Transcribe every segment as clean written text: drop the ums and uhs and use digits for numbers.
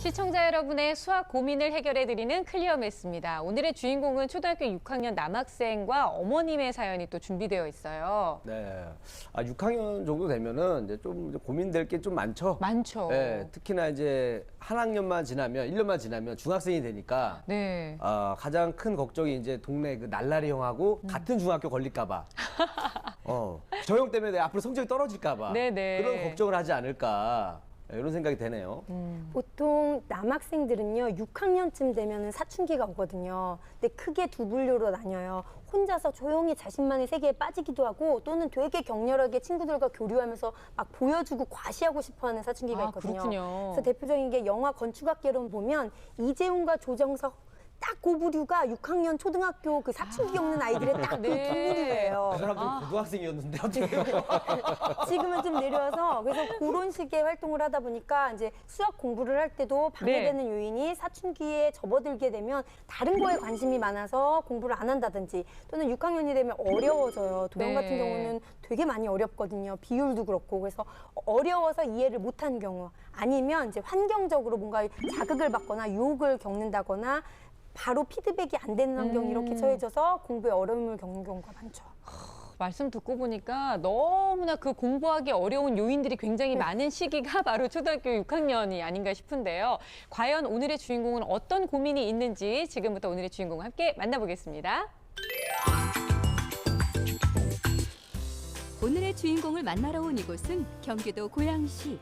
시청자 여러분의 수학 고민을 해결해드리는 클리어 매스입니다. 오늘의 주인공은 초등학교 6학년 남학생과 어머님의 사연이 또 준비되어 있어요. 네. 6학년 정도 되면은 이제 좀 고민될 게 좀 많죠? 많죠. 네. 특히나 이제 한 학년만 지나면, 1년만 지나면 중학생이 되니까. 네. 가장 큰 걱정이 이제 동네 그 날라리 형하고 같은 중학교 걸릴까봐. 저 형 때문에 내가 앞으로 성적이 떨어질까봐. 네네. 그런 걱정을 하지 않을까. 이런 생각이 되네요. 보통 남학생들은요 6학년쯤 되면 사춘기가 오거든요. 근데 크게 두 분류로 나뉘어요. 혼자서 조용히 자신만의 세계에 빠지기도 하고 또는 되게 격렬하게 친구들과 교류하면서 막 보여주고 과시하고 싶어하는 사춘기가 있거든요. 그렇군요. 그래서 대표적인 게 영화 건축학개론 보면 이재훈과 조정석 딱 그 부류가 6학년 초등학교 그 사춘기 겪는 아이들의 딱 그 두 부류예요. 그 사람들 고등학생이었는데 어떻게 지금은 좀 내려와서 그래서 그런 식의 활동을 하다 보니까 이제 수학 공부를 할 때도 방해되는 요인이 사춘기에 접어들게 되면 다른 거에 관심이 많아서 공부를 안 한다든지 또는 6학년이 되면 어려워져요. 도형 같은 경우는 되게 많이 어렵거든요. 비율도 그렇고 그래서 어려워서 이해를 못한 경우 아니면 이제 환경적으로 뭔가 자극을 받거나 유혹을 겪는다거나 바로 피드백이 안 되는 환경이 이렇게 처해져서 공부에 어려움을 겪는 경우가 많죠. 말씀 듣고 보니까 너무나 그 공부하기 어려운 요인들이 굉장히 많은 시기가 바로 초등학교 6학년이 아닌가 싶은데요. 과연 오늘의 주인공은 어떤 고민이 있는지 지금부터 오늘의 주인공과 함께 만나보겠습니다. 오늘의 주인공을 만나러 온 이곳은 경기도 고양시.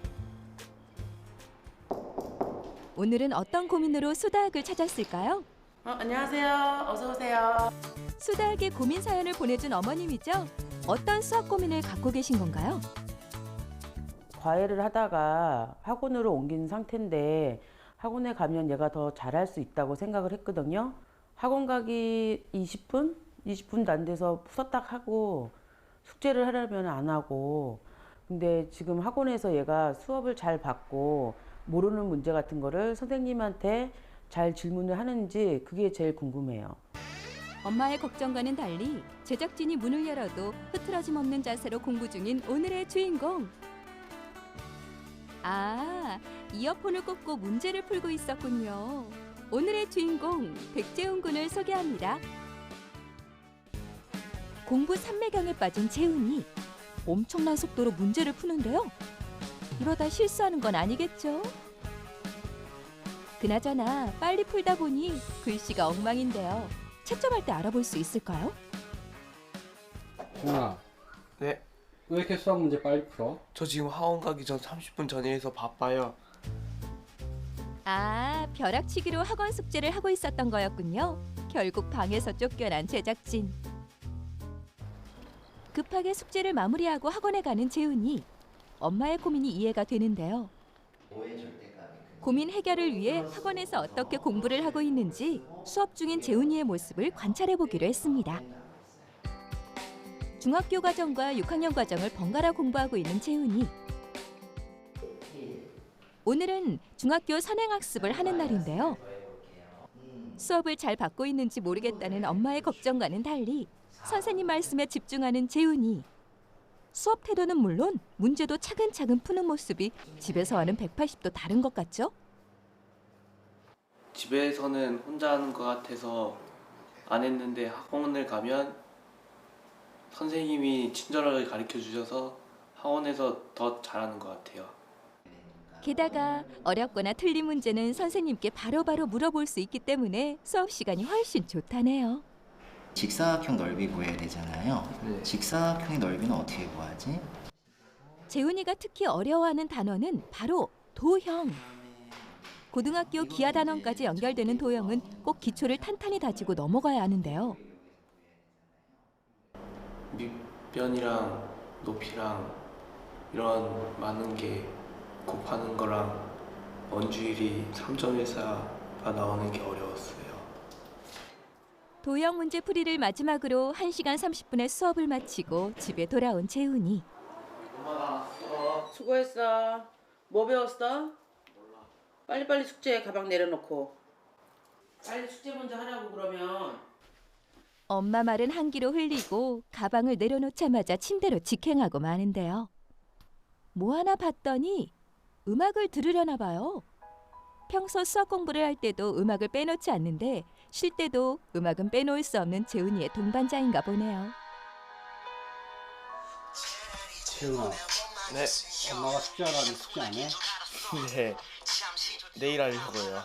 오늘은 어떤 고민으로 수다학을 찾았을까요? 안녕하세요. 어서 오세요. 수다학의 고민 사연을 보내준 어머님이죠. 어떤 수학 고민을 갖고 계신 건가요? 과외를 하다가 학원으로 옮긴 상태인데 학원에 가면 얘가 더 잘할 수 있다고 생각을 했거든요. 학원 가기 20분도 안 돼서 후다닥 하고 숙제를 하려면 안 하고 근데 지금 학원에서 얘가 수업을 잘 받고 모르는 문제 같은 거를 선생님한테 잘 질문을 하는지 그게 제일 궁금해요. 엄마의 걱정과는 달리 제작진이 문을 열어도 흐트러짐 없는 자세로 공부 중인 오늘의 주인공. 이어폰을 꽂고 문제를 풀고 있었군요. 오늘의 주인공 백재훈 군을 소개합니다. 공부 삼매경에 빠진 재훈이 엄청난 속도로 문제를 푸는데요. 이러다 실수하는 건 아니겠죠? 그나저나 빨리 풀다 보니 글씨가 엉망인데요. 채점할 때 알아볼 수 있을까요? 준아, 네, 왜 이렇게 수학 문제 빨리 풀어? 저 지금 학원 가기 전 30분 전이라서 바빠요. 벼락치기로 학원 숙제를 하고 있었던 거였군요. 결국 방에서 쫓겨난 제작진. 급하게 숙제를 마무리하고 학원에 가는 재훈이. 엄마의 고민이 이해가 되는데요. 고민 해결을 위해 학원에서 어떻게 공부를 하고 있는지 수업 중인 재훈이의 모습을 관찰해 보기로 했습니다. 중학교 과정과 6학년 과정을 번갈아 공부하고 있는 재훈이. 오늘은 중학교 선행학습을 하는 날인데요. 수업을 잘 받고 있는지 모르겠다는 엄마의 걱정과는 달리 선생님 말씀에 집중하는 재훈이. 수업 태도는 물론 문제도 차근차근 푸는 모습이 집에서와는 180도 다른 것 같죠? 집에서는 혼자 하는 것 같아서 안 했는데 학원을 가면 선생님이 친절하게 가르쳐 주셔서 학원에서 더 잘하는 것 같아요. 게다가 어렵거나 틀린 문제는 선생님께 바로바로 물어볼 수 있기 때문에 수업 시간이 훨씬 좋다네요. 직사각형 넓이 구해야 되잖아요. 네. 직사각형의 넓이는 어떻게 구하지? 재훈이가 특히 어려워하는 단어는 바로 도형. 고등학교 기하 단원까지 연결되는 도형은 꼭 기초를 탄탄히 다지고 넘어가야 하는데요. 밑변이랑 높이랑 이런 많은 게 곱하는 거랑 원주율이 3.14가 나오는 게 어려웠어요. 도형 문제 풀이를 마지막으로 1시간 30분의 수업을 마치고 집에 돌아온 재훈이. 수고했어. 뭐 배웠어? 몰라. 빨리빨리 숙제 가방 내려놓고. 빨리 숙제 먼저 하라고 그러면. 엄마 말은 한 귀로 흘리고 가방을 내려놓자마자 침대로 직행하고 마는데요. 뭐 하나 봤더니 음악을 들으려나 봐요. 평소 수학 공부를 할 때도 음악을 빼놓지 않는데 쉴 때도 음악은 빼놓을 수 없는 재훈이의 동반자인가 보네요. 재훈아, 네, 엄마가 숙제하라는 숙제 안 해? 네. 내일 하려고요.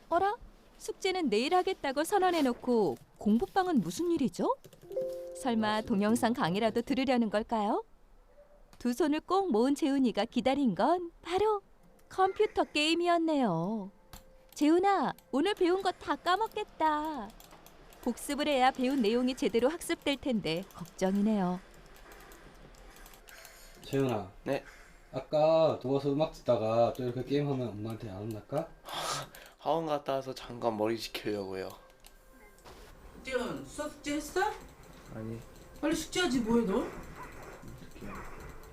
어라? 숙제는 내일 하겠다고 선언해놓고 공부방은 무슨 일이죠? 설마 동영상 강의라도 들으려는 걸까요? 두 손을 꼭 모은 재훈이가 기다린 건 바로 컴퓨터 게임이었네요. 재훈아, 오늘 배운 거 다 까먹겠다. 복습을 해야 배운 내용이 제대로 학습될 텐데 걱정이네요. 재훈아, 네. 아까 누워서 음악 듣다가 또 이렇게 게임하면 엄마한테 안 혼날까? 학원 갔다 와서 잠깐 머리 식히려고요. 재훈, 수학 숙제 했어? 아니, 빨리 숙제하지 뭐해 너?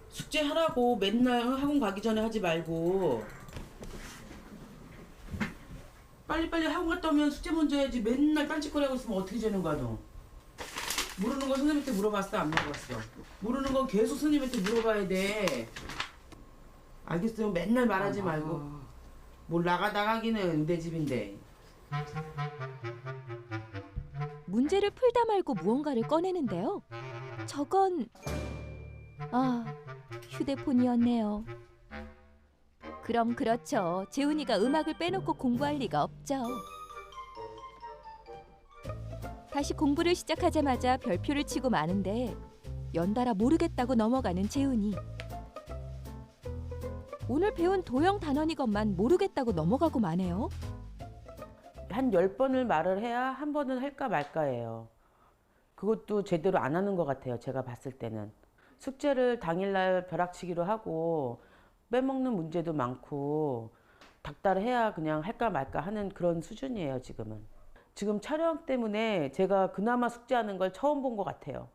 숙제하라고 맨날 학원 가기 전에 하지 말고 빨리빨리 학원 갔다 오면 숙제 먼저 해야지. 맨날 딴짓거리하고 있으면 어떻게 되는 거야 너? 모르는 거 선생님한테 물어봤어 안 물어봤어? 모르는 건 계속 선생님한테 물어봐야 돼. 알겠어요? 맨날 말하지 말고. 뭘 나가기는 내 집인데. 문제를 풀다 말고 무언가를 꺼내는데요. 저건 휴대폰이었네요. 그럼 그렇죠. 재훈이가 음악을 빼놓고 공부할 리가 없죠. 다시 공부를 시작하자마자 별표를 치고 마는데 연달아 모르겠다고 넘어가는 재훈이. 오늘 배운 도형 단원이것만 모르겠다고 넘어가고 마네요. 한 10번을 말을 해야 한 번은 할까 말까예요. 그것도 제대로 안 하는 것 같아요. 제가 봤을 때는. 숙제를 당일날 벼락치기로 하고 빼먹는 문제도 많고 닥달해야 그냥 할까 말까 하는 그런 수준이에요. 지금은. 지금 촬영 때문에 제가 그나마 숙제하는 걸 처음 본 것 같아요.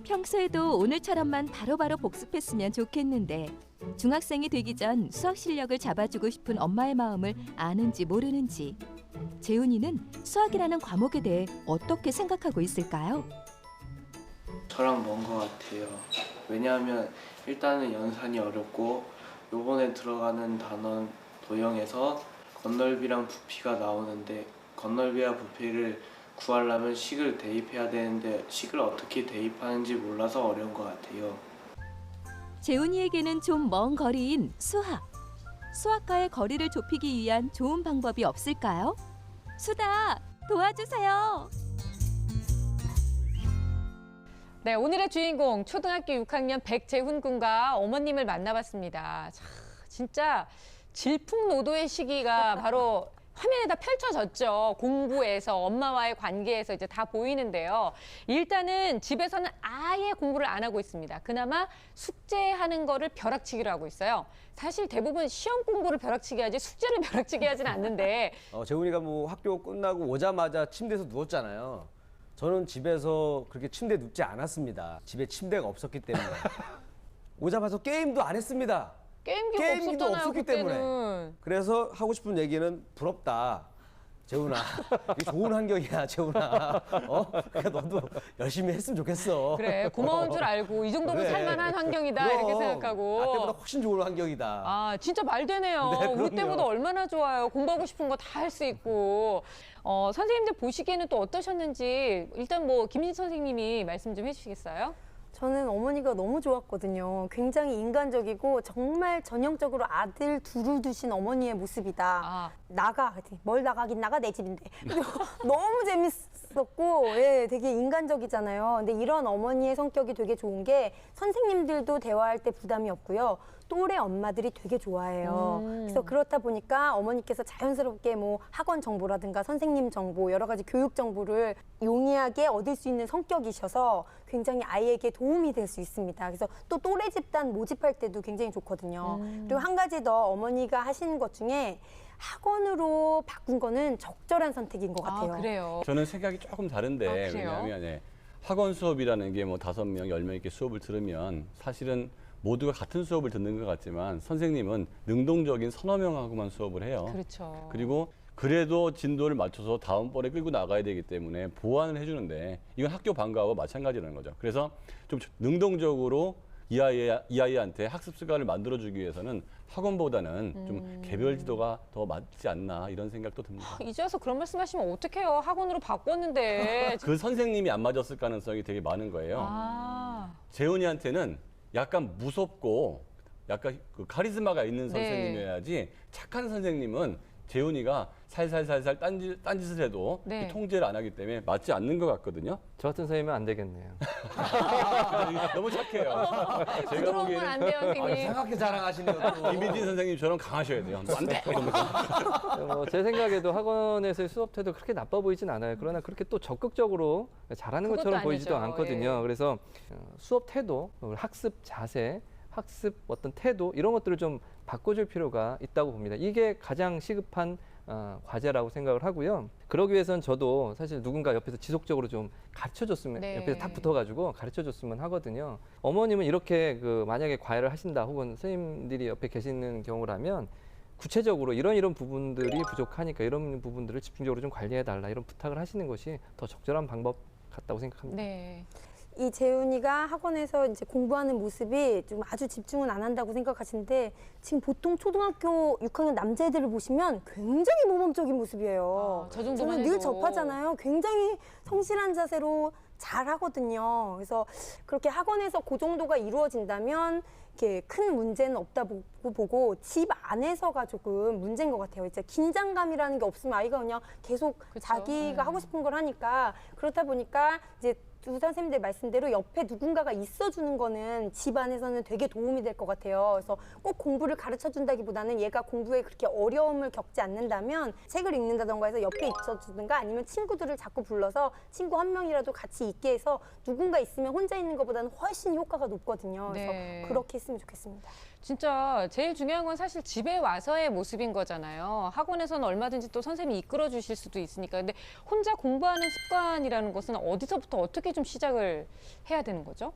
평소에도 오늘처럼만 바로바로 복습했으면 좋겠는데 중학생이 되기 전 수학 실력을 잡아주고 싶은 엄마의 마음을 아는지 모르는지 재훈이는 수학이라는 과목에 대해 어떻게 생각하고 있을까요? 저랑 먼 것 같아요. 왜냐하면 일단은 연산이 어렵고 요번에 들어가는 단원 도형에서 건널비랑 부피가 나오는데 건널비와 부피를 구하려면 식을 대입해야 되는데 식을 어떻게 대입하는지 몰라서 어려운 것 같아요. 재훈이에게는 좀 먼 거리인 수학. 수학과의 거리를 좁히기 위한 좋은 방법이 없을까요? 수다, 도와주세요. 네, 오늘의 주인공 초등학교 6학년 백재훈 군과 어머님을 만나봤습니다. 자, 진짜 질풍노도의 시기가 바로 화면에다 펼쳐졌죠. 공부에서 엄마와의 관계에서 이제 다 보이는데요. 일단은 집에서는 아예 공부를 안 하고 있습니다. 그나마 숙제하는 거를 벼락치기로 하고 있어요. 사실 대부분 시험 공부를 벼락치기 하지 숙제를 벼락치기 하진 않는데 재훈이가 뭐 학교 끝나고 오자마자 침대에서 누웠잖아요. 저는 집에서 그렇게 침대에 눕지 않았습니다. 집에 침대가 없었기 때문에. 오자마자 게임도 안 했습니다. 게임기도 없었잖아요, 없었기 그때는. 때문에. 그래서 하고 싶은 얘기는 부럽다. 재훈아, 이게 좋은 환경이야, 재훈아. 그러니까 너도 열심히 했으면 좋겠어. 그래, 고마운 줄 알고 이 정도면 그래. 살만한 환경이다 이렇게 그럼, 생각하고. 나 때보다 훨씬 좋은 환경이다. 아, 진짜 말 되네요. 네, 우리 그럼요. 때보다 얼마나 좋아요. 공부하고 싶은 거 다 할 수 있고. 선생님들 보시기에는 또 어떠셨는지 일단 뭐 김민지 선생님이 말씀 좀 해주시겠어요? 저는 어머니가 너무 좋았거든요. 굉장히 인간적이고 정말 전형적으로 아들 둘을 두신 어머니의 모습이다. 아. 나가, 뭘 나가긴 나가 내 집인데. 너무 재밌었고, 예, 되게 인간적이잖아요. 근데 이런 어머니의 성격이 되게 좋은 게 선생님들도 대화할 때 부담이 없고요. 또래 엄마들이 되게 좋아해요. 그래서 그렇다 보니까 어머니께서 자연스럽게 뭐 학원 정보라든가 선생님 정보, 여러 가지 교육 정보를 용이하게 얻을 수 있는 성격이셔서 굉장히 아이에게 도움이 될 수 있습니다. 그래서 또 또래 집단 모집할 때도 굉장히 좋거든요. 그리고 한 가지 더 어머니가 하시는 것 중에 학원으로 바꾼 거는 적절한 선택인 것 같아요. 아, 그래요. 저는 생각이 조금 다른데 아, 그래요? 왜냐하면 학원 수업이라는 게 뭐 5명, 10명 이렇게 수업을 들으면 사실은 모두가 같은 수업을 듣는 것 같지만 선생님은 능동적인 서너 명하고만 수업을 해요. 그렇죠. 그리고 그래도 진도를 맞춰서 다음번에 끌고 나가야 되기 때문에 보완을 해주는데 이건 학교 방과후 마찬가지라는 거죠. 그래서 좀 능동적으로 이 아이한테 학습 습관을 만들어주기 위해서는 학원보다는 좀 개별 지도가 더 맞지 않나 이런 생각도 듭니다. 이제 와서 그런 말씀하시면 어떡해요. 학원으로 바꿨는데. 그 선생님이 안 맞았을 가능성이 되게 많은 거예요. 아, 재훈이한테는 약간 무섭고 약간 그 카리스마가 있는 네. 선생님이어야지 착한 선생님은 재훈이가 살살살살 딴짓을 해도 네. 통제를 안 하기 때문에 맞지 않는 것 같거든요. 저 같은 선생님은 안 되겠네요. 너무 착해요. 제가 부드러우면 보기에는 안 돼요, 선생님. 생각해 자랑하시네요. 또. 이민진 선생님처럼 강하셔야 돼요. 안 돼! 이러면서. 제 생각에도 학원에서의 수업 태도 그렇게 나빠 보이진 않아요. 그러나 그렇게 또 적극적으로 잘하는 그것도 것처럼 보이지도 아니죠. 않거든요. 예. 그래서 수업 태도, 학습 자세, 학습 어떤 태도 이런 것들을 좀 바꿔줄 필요가 있다고 봅니다. 이게 가장 시급한 과제라고 생각을 하고요. 그러기 위해서는 저도 사실 누군가 옆에서 지속적으로 좀 가르쳐줬으면 네. 옆에서 탁 붙어가지고 가르쳐줬으면 하거든요. 어머님은 이렇게 만약에 과외를 하신다 혹은 선생님들이 옆에 계시는 경우라면 구체적으로 이런 부분들이 부족하니까 이런 부분들을 집중적으로 좀 관리해달라 이런 부탁을 하시는 것이 더 적절한 방법 같다고 생각합니다. 네. 이 재훈이가 학원에서 이제 공부하는 모습이 좀 아주 집중은 안 한다고 생각하시는데 지금 보통 초등학교 6학년 남자애들을 보시면 굉장히 모범적인 모습이에요. 아, 저 정도만 저는 늘 해도. 접하잖아요. 굉장히 성실한 자세로 잘 하거든요. 그래서 그렇게 학원에서 그 정도가 이루어진다면 이렇게 큰 문제는 없다고 보고 집 안에서가 조금 문제인 것 같아요. 이제 긴장감이라는 게 없으면 아이가 그냥 계속 그쵸. 자기가 하고 싶은 걸 하니까 그렇다 보니까 이제 두 선생님들 말씀대로 옆에 누군가가 있어주는 거는 집 안에서는 되게 도움이 될 것 같아요. 그래서 꼭 공부를 가르쳐 준다기보다는 얘가 공부에 그렇게 어려움을 겪지 않는다면 책을 읽는다던가 해서 옆에 있어주든가 아니면 친구들을 자꾸 불러서 친구 한 명이라도 같이 있게 해서 누군가 있으면 혼자 있는 것보다는 훨씬 효과가 높거든요. 그래서 네. 그렇게 했으면 좋겠습니다. 진짜 제일 중요한 건 사실 집에 와서의 모습인 거잖아요. 학원에서는 얼마든지 또 선생님이 이끌어 주실 수도 있으니까. 근데 혼자 공부하는 습관이라는 것은 어디서부터 어떻게 좀 시작을 해야 되는 거죠?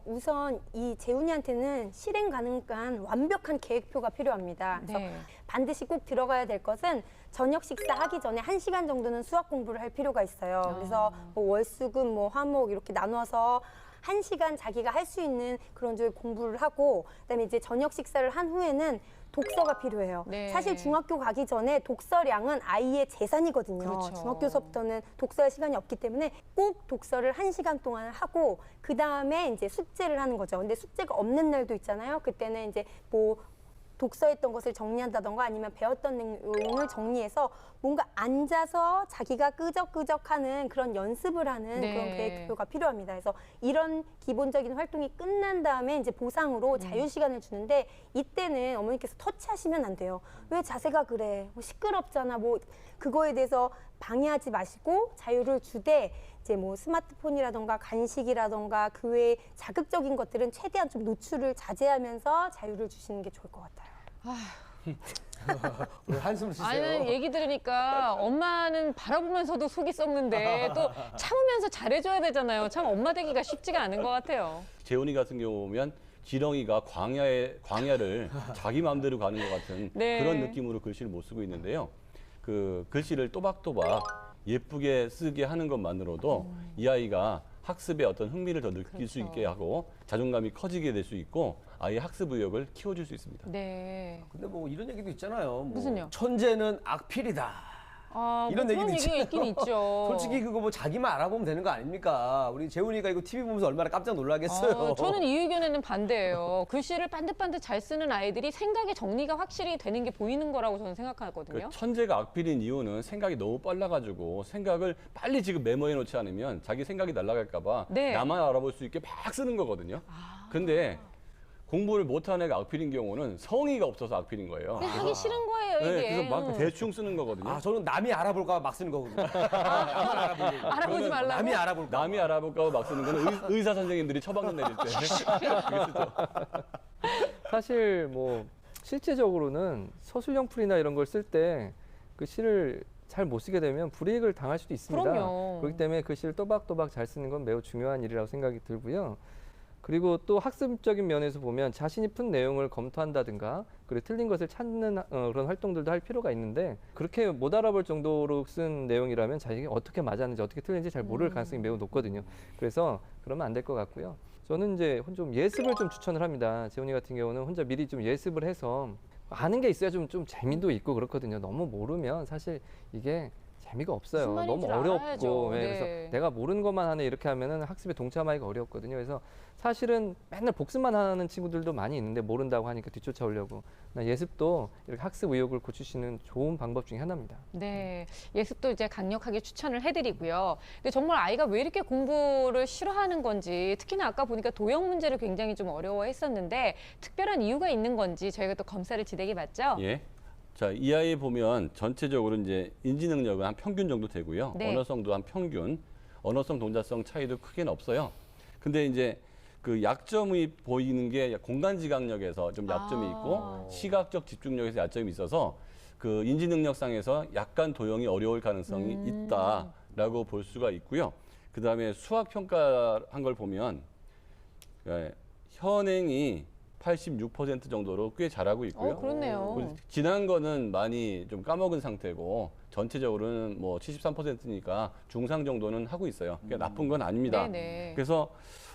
우선 이 재훈이한테는 실행 가능한 완벽한 계획표가 필요합니다. 그래서 네. 반드시 꼭 들어가야 될 것은 저녁 식사하기 전에 1시간 정도는 수학 공부를 할 필요가 있어요. 그래서 뭐 월수금, 뭐 화목 이렇게 나눠서 1시간 자기가 할 수 있는 그런 줄 공부를 하고 그다음에 이제 저녁 식사를 한 후에는 독서가 필요해요. 네. 사실 중학교 가기 전에 독서량은 아이의 재산이거든요. 그렇죠. 중학교서부터는 독서할 시간이 없기 때문에 꼭 독서를 1시간 동안 하고 그 다음에 이제 숙제를 하는 거죠. 근데 숙제가 없는 날도 있잖아요. 그때는 이제 뭐 독서했던 것을 정리한다던가 아니면 배웠던 내용을 정리해서 뭔가 앉아서 자기가 끄적끄적하는 그런 연습을 하는 네. 그런 계획표가 필요합니다. 그래서 이런 기본적인 활동이 끝난 다음에 이제 보상으로 자유 시간을 주는데 이때는 어머니께서 터치하시면 안 돼요. 왜 자세가 그래? 뭐 시끄럽잖아. 뭐 그거에 대해서 방해하지 마시고 자유를 주되 이제 뭐 스마트폰이라던가 간식이라던가 그 외에 자극적인 것들은 최대한 좀 노출을 자제하면서 자유를 주시는 게 좋을 것 같아요. 왜 한숨을 쉬세요? 아니, 얘기 들으니까 엄마는 바라보면서도 속이 썩는데 또 참으면서 잘해줘야 되잖아요. 참 엄마 되기가 쉽지가 않은 것 같아요. 재훈이 같은 경우 보면 지렁이가 광야를 자기 마음대로 가는 것 같은 네. 그런 느낌으로 글씨를 못 쓰고 있는데요. 그 글씨를 또박또박 예쁘게 쓰게 하는 것만으로도 이 아이가 학습에 어떤 흥미를 더 느낄 수 있게 하고 자존감이 커지게 될 수 있고 아이의 학습 의욕을 키워줄 수 있습니다. 네. 근데 뭐 이런 얘기도 있잖아요. 뭐 무슨요? 천재는 악필이다. 아, 이런 뭐 그런 얘기도 얘기가 있긴 있죠. 솔직히 그거 뭐 자기만 알아보면 되는 거 아닙니까? 우리 재훈이가 이거 TV 보면서 얼마나 깜짝 놀라겠어요. 저는 이 의견에는 반대예요. 글씨를 반듯반듯 잘 쓰는 아이들이 생각의 정리가 확실히 되는 게 보이는 거라고 저는 생각하거든요. 그 천재가 악필인 이유는 생각이 너무 빨라가지고 생각을 빨리 지금 메모해 놓지 않으면 자기 생각이 날아갈까봐 네. 나만 알아볼 수 있게 막 쓰는 거거든요. 근데 공부를 못하는 애가 악필인 경우는 성의가 없어서 악필인 거예요. 그냥 하기 싫은 거예요, 이게. 네, 그래서 막 대충 쓰는 거거든요. 아, 저는 남이 알아볼까 봐 막 쓰는 거거든요. 나만 알아보려고. 알아보지 말라고. 남이 알아볼까 남이 알아볼까 봐 막 쓰는 거는 의사 선생님들이 처방전 내릴 때 그게 쓰죠. 사실 뭐 실제적으로는 서술형풀이나 이런 걸 쓸 때 그 시를 잘 못 쓰게 되면 불이익을 당할 수도 있습니다. 그럼요. 그렇기 때문에 그 시를 또박또박 잘 쓰는 건 매우 중요한 일이라고 생각이 들고요. 그리고 또 학습적인 면에서 보면 자신이 푼 내용을 검토한다든가 그리고 틀린 것을 찾는 그런 활동들도 할 필요가 있는데 그렇게 못 알아볼 정도로 쓴 내용이라면 자신이 어떻게 맞았는지 어떻게 틀린지 잘 모를 가능성이 매우 높거든요. 그래서 그러면 안 될 것 같고요. 저는 이제 좀 예습을 좀 추천을 합니다. 재훈이 같은 경우는 혼자 미리 좀 예습을 해서 아는 게 있어야 좀 재미도 있고 그렇거든요. 너무 모르면 사실 이게 재미가 없어요. 무슨 말인지 너무 어렵고 알아야죠. 네, 네. 그래서 내가 모르는 것만 하네 이렇게 하면은 학습에 동참하기가 어렵거든요. 그래서 사실은 맨날 복습만 하는 친구들도 많이 있는데 모른다고 하니까 뒤쫓아오려고 예습도 이렇게 학습 의욕을 고치시는 좋은 방법 중에 하나입니다. 네, 예습도 이제 강력하게 추천을 해드리고요. 근데 정말 아이가 왜 이렇게 공부를 싫어하는 건지, 특히나 아까 보니까 도형 문제를 굉장히 좀 어려워했었는데 특별한 이유가 있는 건지 저희가 또 검사를 진행해봤죠. 예. 자, 이 아이 보면 전체적으로 이제 인지 능력은 한 평균 정도 되고요. 네. 언어성도 한 평균, 언어성 동작성 차이도 크게는 없어요. 근데 이제 그 약점이 보이는 게 공간 지각력에서 좀 약점이 있고 시각적 집중력에서 약점이 있어서 그 인지 능력상에서 약간 도형이 어려울 가능성이 있다라고 볼 수가 있고요. 그다음에 수학 평가한 걸 보면 현행이 86% 정도로 꽤 잘하고 있고요. 그렇네요. 지난 거는 많이 좀 까먹은 상태고 전체적으로는 뭐 73%니까 중상 정도는 하고 있어요. 그러니까 나쁜 건 아닙니다. 네네. 그래서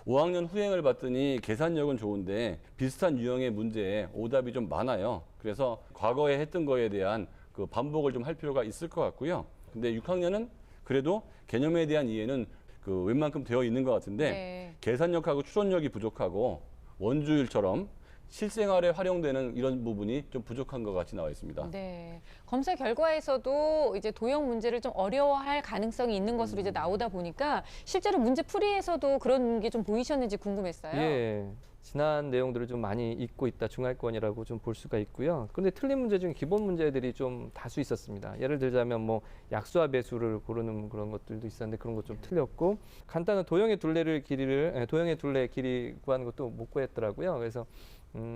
5학년 후행을 봤더니 계산력은 좋은데 비슷한 유형의 문제에 오답이 좀 많아요. 그래서 과거에 했던 거에 대한 그 반복을 좀 할 필요가 있을 것 같고요. 근데 6학년은 그래도 개념에 대한 이해는 그 웬만큼 되어 있는 것 같은데 네. 계산력하고 추론력이 부족하고 원주율처럼 실생활에 활용되는 이런 부분이 좀 부족한 것 같이 나와 있습니다. 네. 검사 결과에서도 이제 도형 문제를 좀 어려워할 가능성이 있는 것으로 이제 나오다 보니까 실제로 문제 풀이에서도 그런 게 좀 보이셨는지 궁금했어요. 예. 지난 내용들을 좀 많이 잊고 있다 중하위권이라고 좀 볼 수가 있고요. 그런데 틀린 문제 중에 기본 문제들이 좀 다수 있었습니다. 예를 들자면 뭐 약수와 배수를 고르는 그런 것들도 있었는데 그런 것 좀 틀렸고 간단한 도형의 둘레 길이 구하는 것도 못 구했더라고요. 그래서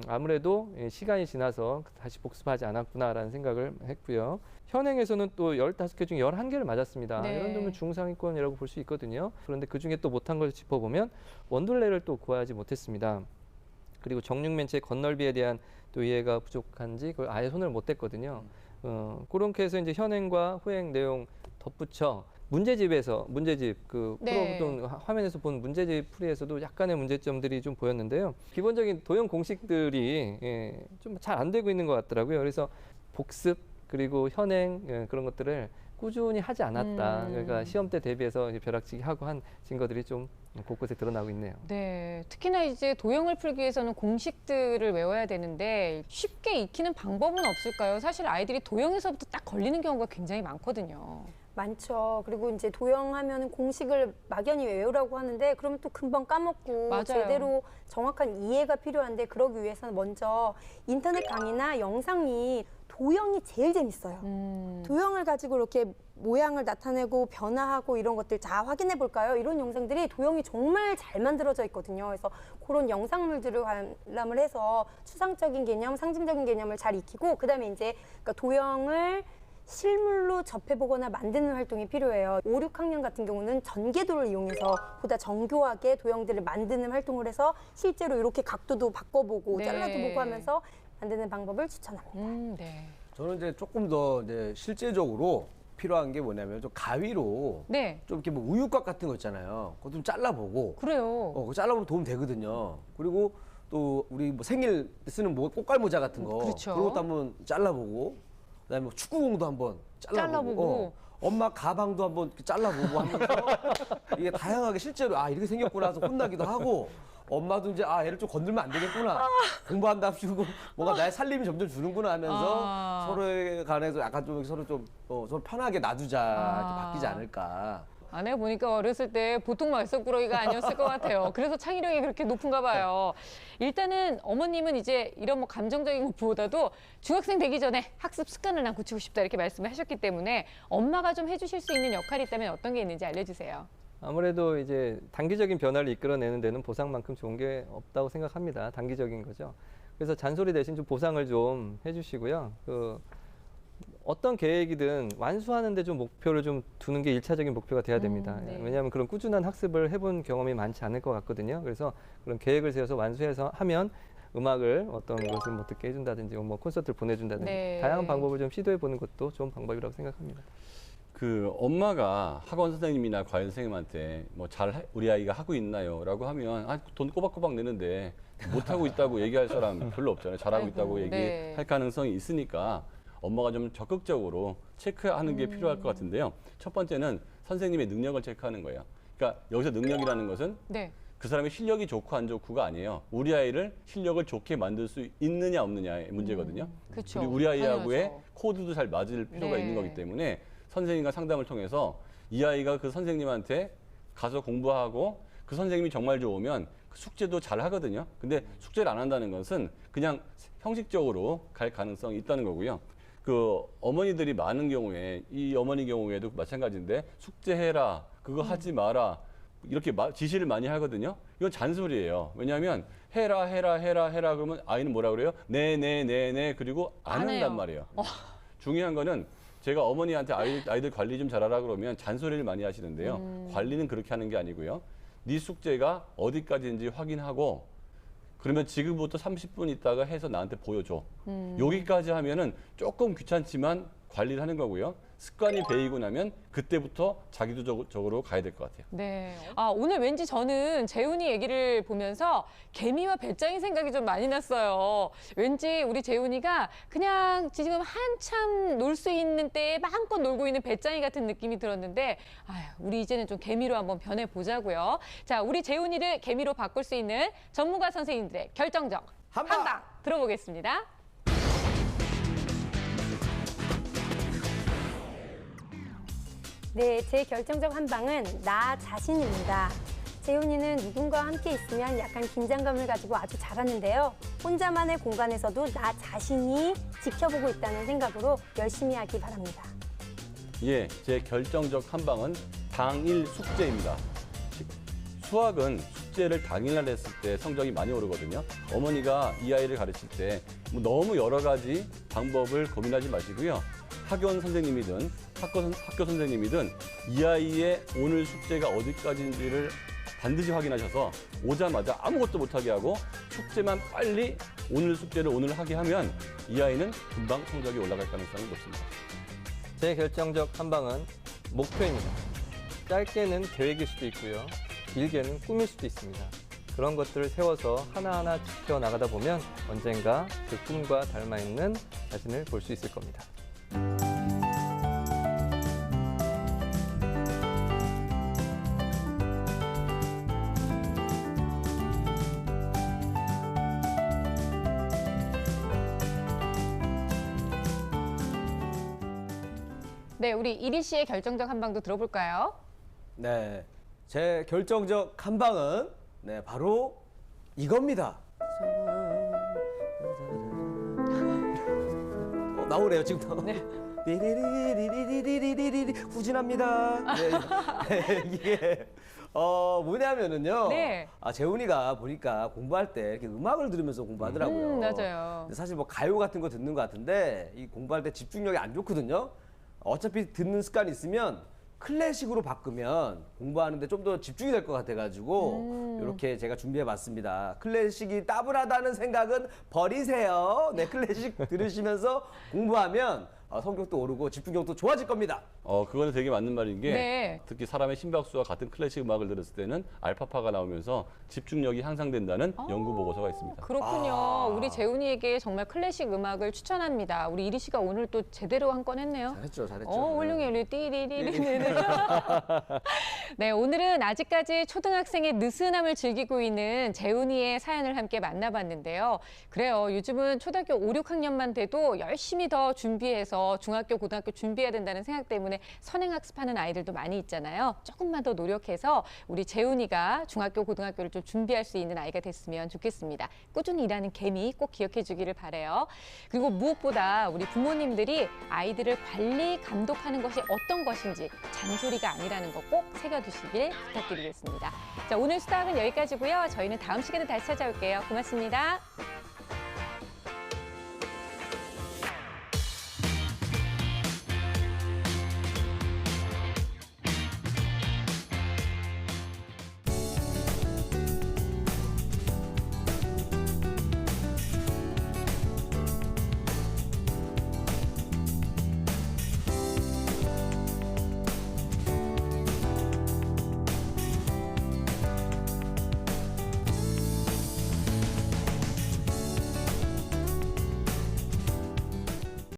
아무래도 시간이 지나서 다시 복습하지 않았구나라는 생각을 했고요. 현행에서는 또 15개 중에 11개를 맞았습니다. 네. 이런 점은 중상위권이라고 볼 수 있거든요. 그런데 그중에 또 못한 걸 짚어보면 원둘레를 또 구하지 못했습니다. 그리고 정육면체 건널비에 대한 또 이해가 부족한지 그걸 아예 손을 못 댔거든요. 그렇게 해서 이제 현행과 후행 내용 덧붙여 문제집 그 네. 프로 화면에서 본 문제집 풀이에서도 약간의 문제점들이 좀 보였는데요. 기본적인 도형 공식들이 좀 잘 안 되고 있는 것 같더라고요. 그래서 복습 그리고 현행 그런 것들을 꾸준히 하지 않았다. 그러니까 시험 때 대비해서 이제 벼락치기 하고 한 증거들이 좀 곳곳에 드러나고 있네요. 네, 특히나 이제 도형을 풀기 위해서는 공식들을 외워야 되는데 쉽게 익히는 방법은 없을까요? 사실 아이들이 도형에서부터 딱 걸리는 경우가 굉장히 많거든요. 많죠. 그리고 이제 도형하면 공식을 막연히 외우라고 하는데 그러면 또 금방 까먹고 맞아요. 제대로 정확한 이해가 필요한데 그러기 위해서는 먼저 인터넷 강의나 영상이 도형이 제일 재밌어요. 도형을 가지고 이렇게 모양을 나타내고 변화하고 이런 것들 다 확인해 볼까요? 이런 영상들이 도형이 정말 잘 만들어져 있거든요. 그래서 그런 영상물들을 관람을 해서 추상적인 개념, 상징적인 개념을 잘 익히고 그다음에 이제 그러니까 도형을 실물로 접해보거나 만드는 활동이 필요해요. 5, 6학년 같은 경우는 전개도를 이용해서 보다 정교하게 도형들을 만드는 활동을 해서 실제로 이렇게 각도도 바꿔보고 네. 잘라도 보고 하면서 만드는 방법을 추천합니다. 네. 저는 이제 조금 더 이제 실제적으로 필요한 게 뭐냐면 좀 가위로 네, 좀 이렇게 뭐 우유곽 같은 거 있잖아요. 그거 좀 잘라보고 그래요. 그거 잘라보면 도움 되거든요. 그리고 또 우리 뭐 생일 쓰는 뭐 꽃갈 모자 같은 거 그렇죠. 그런 것도 한번 잘라보고 그다음에 뭐 축구공도 한번 잘라보고, 잘라보고. 엄마 가방도 한번 이렇게 잘라보고 하면서 이게 다양하게 실제로 아 이렇게 생겼구나 해서 혼나기도 하고 엄마도 이제 아 얘를 좀 건들면 안 되겠구나 공부한답시고 뭔가 나의 살림이 점점 주는구나 하면서 서로에 관해서 약간 좀 서로 좀 서로 편하게 놔두자 이렇게 바뀌지 않을까. 아내가 보니까 어렸을 때 보통 말썽꾸러기가 아니었을 것 같아요. 그래서 창의력이 그렇게 높은가 봐요. 일단은 어머님은 이제 이런 뭐 감정적인 것보다도 중학생 되기 전에 학습 습관을 난 고치고 싶다 이렇게 말씀을 하셨기 때문에 엄마가 좀 해주실 수 있는 역할이 있다면 어떤 게 있는지 알려주세요. 아무래도 이제 단기적인 변화를 이끌어내는 데는 보상만큼 좋은 게 없다고 생각합니다. 단기적인 거죠. 그래서 잔소리 대신 좀 보상을 좀 해주시고요. 어떤 계획이든 완수하는 데 좀 목표를 좀 두는 게 1차적인 목표가 돼야 됩니다. 네. 왜냐하면 그런 꾸준한 학습을 해본 경험이 많지 않을 것 같거든요. 그래서 그런 계획을 세워서 완수해서 하면 음악을 어떤 것을 뭐 듣게 해준다든지 뭐 콘서트를 보내준다든지 네. 다양한 방법을 좀 시도해 보는 것도 좋은 방법이라고 생각합니다. 그 엄마가 학원 선생님이나 과외 선생님한테 뭐 우리 아이가 하고 있나요?라고 하면 돈 꼬박꼬박 내는데 못 하고 있다고 얘기할 사람 별로 없잖아요. 잘하고 있다고 얘기할 가능성이 있으니까 엄마가 좀 적극적으로 체크하는 게 필요할 것 같은데요. 첫 번째는 선생님의 능력을 체크하는 거예요. 그러니까 여기서 능력이라는 것은 그 사람의 실력이 좋고 안 좋고가 아니에요. 우리 아이를 실력을 좋게 만들 수 있느냐 없느냐의 문제거든요. 그렇죠. 우리 아이하고의 코드도 잘 맞을 필요가 있는 거기 때문에 선생님과 상담을 통해서 이 아이가 그 선생님한테 가서 공부하고 그 선생님이 정말 좋으면 그 숙제도 잘 하거든요. 근데 숙제를 안 한다는 것은 그냥 형식적으로 갈 가능성이 있다는 거고요. 그 어머니들이 많은 경우에 이 어머니 경우에도 마찬가지인데 숙제해라, 그거 하지 마라 이렇게 지시를 많이 하거든요. 이건 잔소리예요. 왜냐하면 해라 그러면 아이는 뭐라 그래요? 네 그리고 안 한단 말이에요. 중요한 거는 제가 어머니한테 아이들 관리 좀 잘하라 그러면 잔소리를 많이 하시는데요. 관리는 그렇게 하는 게 아니고요. 네 숙제가 어디까지인지 확인하고 그러면 지금부터 30분 있다가 해서 나한테 보여줘. 여기까지 하면은 조금 귀찮지만 관리를 하는 거고요. 습관이 배이고 나면 그때부터 자기도적으로 가야 될 것 같아요. 네. 오늘 왠지 저는 재훈이 얘기를 보면서 개미와 배짱이 생각이 좀 많이 났어요. 왠지 우리 재훈이가 그냥 지금 한참 놀 수 있는 때에 마음껏 놀고 있는 배짱이 같은 느낌이 들었는데 우리 이제는 좀 개미로 한번 변해보자고요. 자, 우리 재훈이를 개미로 바꿀 수 있는 전문가 선생님들의 결정적 한방 들어보겠습니다. 네, 제 결정적 한방은 나 자신입니다. 재훈이는 누군가와 함께 있으면 약간 긴장감을 가지고 아주 잘하는데요. 혼자만의 공간에서도 나 자신이 지켜보고 있다는 생각으로 열심히 하기 바랍니다. 예, 제 결정적 한방은 당일 숙제입니다. 수학은 숙제를 당일날 했을 때 성적이 많이 오르거든요. 어머니가 이 아이를 가르칠 때 너무 여러 가지 방법을 고민하지 마시고요. 학원 선생님이든 학교 선생님이든 이 아이의 오늘 숙제가 어디까지인지를 반드시 확인하셔서 오자마자 아무것도 못하게 하고 숙제만 빨리 오늘 숙제를 오늘 하게 하면 이 아이는 금방 성적이 올라갈 가능성이 높습니다. 제 결정적 한방은 목표입니다. 짧게는 계획일 수도 있고요. 길게는 꿈일 수도 있습니다. 그런 것들을 세워서 하나하나 지켜나가다 보면 언젠가 그 꿈과 닮아있는 자신을 볼 수 있을 겁니다. 네, 우리 이리 씨의 결정적 한방도 들어볼까요? 네, 제 결정적 한방은 바로 이겁니다. 나오네요 지금. 네. 리리리리리리리리리 후진합니다. 네, 이게 뭐냐면은요. 네. 재훈이가 보니까 공부할 때 이렇게 음악을 들으면서 공부하더라고요. 맞아요. 근데 사실 뭐 가요 같은 거 듣는 것 같은데 이 공부할 때 집중력이 안 좋거든요. 어차피 듣는 습관이 있으면 클래식으로 바꾸면 공부하는데 좀 더 집중이 될 것 같아가지고 이렇게 제가 준비해봤습니다. 클래식이 따분하다는 생각은 버리세요. 네, 클래식 들으시면서 공부하면 성격도 오르고 집중력도 좋아질 겁니다. 그거는 되게 맞는 말인 게 특히 사람의 심박수와 같은 클래식 음악을 들었을 때는 알파파가 나오면서 집중력이 향상된다는 연구 보고서가 있습니다. 그렇군요. 우리 재훈이에게 정말 클래식 음악을 추천합니다. 우리 이리 씨가 오늘 또 제대로 한 건 했네요. 잘했죠. 훌륭해요. 띠리리리리네. 네, 오늘은 아직까지 초등학생의 느슨함을 즐기고 있는 재훈이의 사연을 함께 만나봤는데요. 그래요. 요즘은 초등학교 5, 6학년만 돼도 열심히 더 준비해서 중학교, 고등학교 준비해야 된다는 생각 때문에 선행학습하는 아이들도 많이 있잖아요. 조금만 더 노력해서 우리 재훈이가 중학교, 고등학교를 좀 준비할 수 있는 아이가 됐으면 좋겠습니다. 꾸준히 일하는 개미 꼭 기억해 주기를 바라요. 그리고 무엇보다 우리 부모님들이 아이들을 관리, 감독하는 것이 어떤 것인지 잔소리가 아니라는 거 꼭 새겨두시길 부탁드리겠습니다. 자, 오늘 수다학은 여기까지고요. 저희는 다음 시간에 다시 찾아올게요. 고맙습니다.